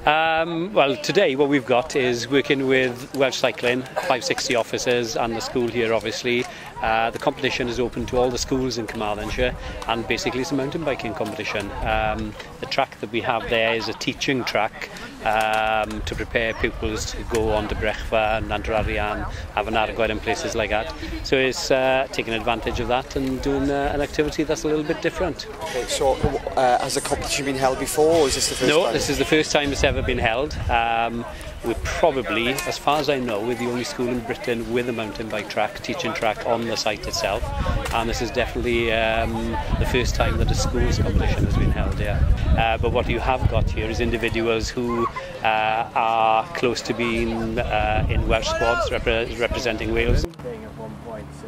Well, today what we've got is working with Welsh Cycling, 560 officers and the school here obviously. The competition is open to all the schools in Carmarthenshire, and basically it's a mountain biking competition. The track that we have there is a teaching track to prepare pupils to go on to Brechfa, Nandrarian, Avanargod and places like that. So it's taking advantage of that and doing an activity that's a little bit different. Okay, so has the competition been held before, or is this the first time? No, this is the first time it's ever been held. We're probably, as far as I know, we're the only school in Britain with a mountain bike track, teaching track on the site itself, and this is definitely the first time that a school's competition has been held here. But what you have got here is individuals who are close to being in Welsh squads representing Wales. At one point, so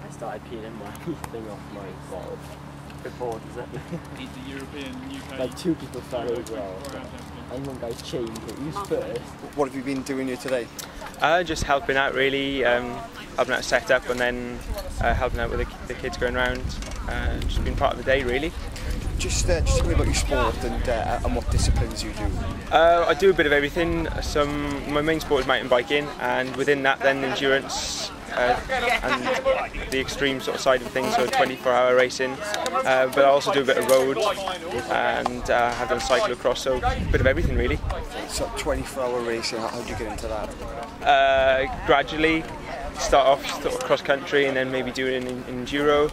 I started peeling my thing off my bottle. Good board, is it? The European UK. Like 2 people fell as well. And one guy's chained, but he was first. What have you been doing here today? Just helping out really, helping out set up and then helping out with the kids going around. Just being part of the day really. Just tell me about your sport and what disciplines you do. I do a bit of everything. My main sport is mountain biking, and within that then endurance and the extreme sort of side of things, so 24-hour racing. But I also do a bit of road and have done cyclocross, so a bit of everything really. So 24-hour racing, how do you get into that? Gradually. Start off sort of cross country and then maybe do an enduro,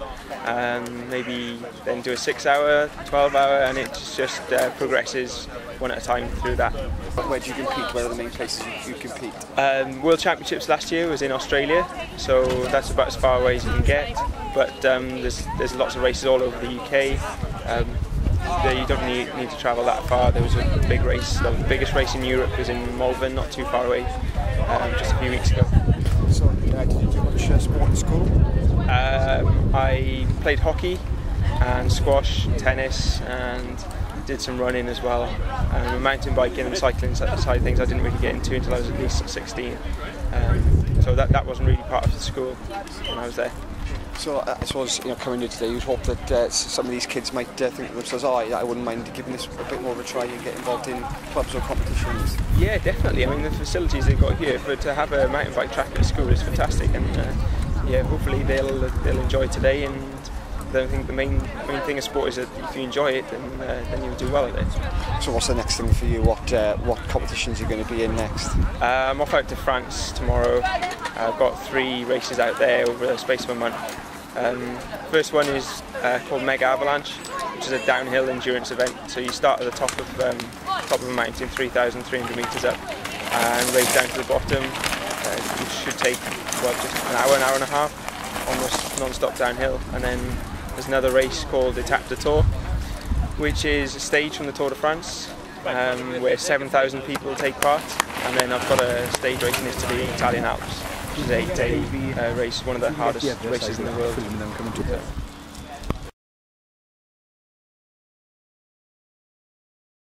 maybe then do a 6-hour, 12-hour, and it just progresses one at a time through that. Where do you compete? Where are the main places you compete? World Championships last year was in Australia, so that's about as far away as you can get, but there's lots of races all over the UK. You don't need to travel that far. There was a big race, the biggest race in Europe was in Malvern, not too far away, just a few weeks ago. So, did you do much sport in school? I played hockey and squash, tennis, and did some running as well. Mountain biking and cycling side of things I didn't really get into until I was at least 16. So that wasn't really part of the school when I was there. So I suppose, coming here today, you'd hope that some of these kids might think to themselves, I wouldn't mind giving this a bit more of a try and get involved in clubs or competitions. Yeah, definitely. I mean, the facilities they've got here, but to have a mountain bike track at school is fantastic, and yeah, hopefully they'll enjoy today. And I think the main thing of sport is that if you enjoy it, then you'll do well at it. So what's the next thing for you? What competitions are you going to be in next? I'm off out to France tomorrow. I've got 3 races out there over the space of a month. First one is called Mega Avalanche, which is a downhill endurance event. So you start at the top of a mountain, 3,300 metres up, and race down to the bottom. It should take just an hour and a half, almost non-stop downhill. And then there's another race called Etape de Tour, which is a stage from the Tour de France, where 7,000 people take part. And then I've got a stage race in Italy, Italian Alps, which is an 8-day race, one of the hardest races in the world.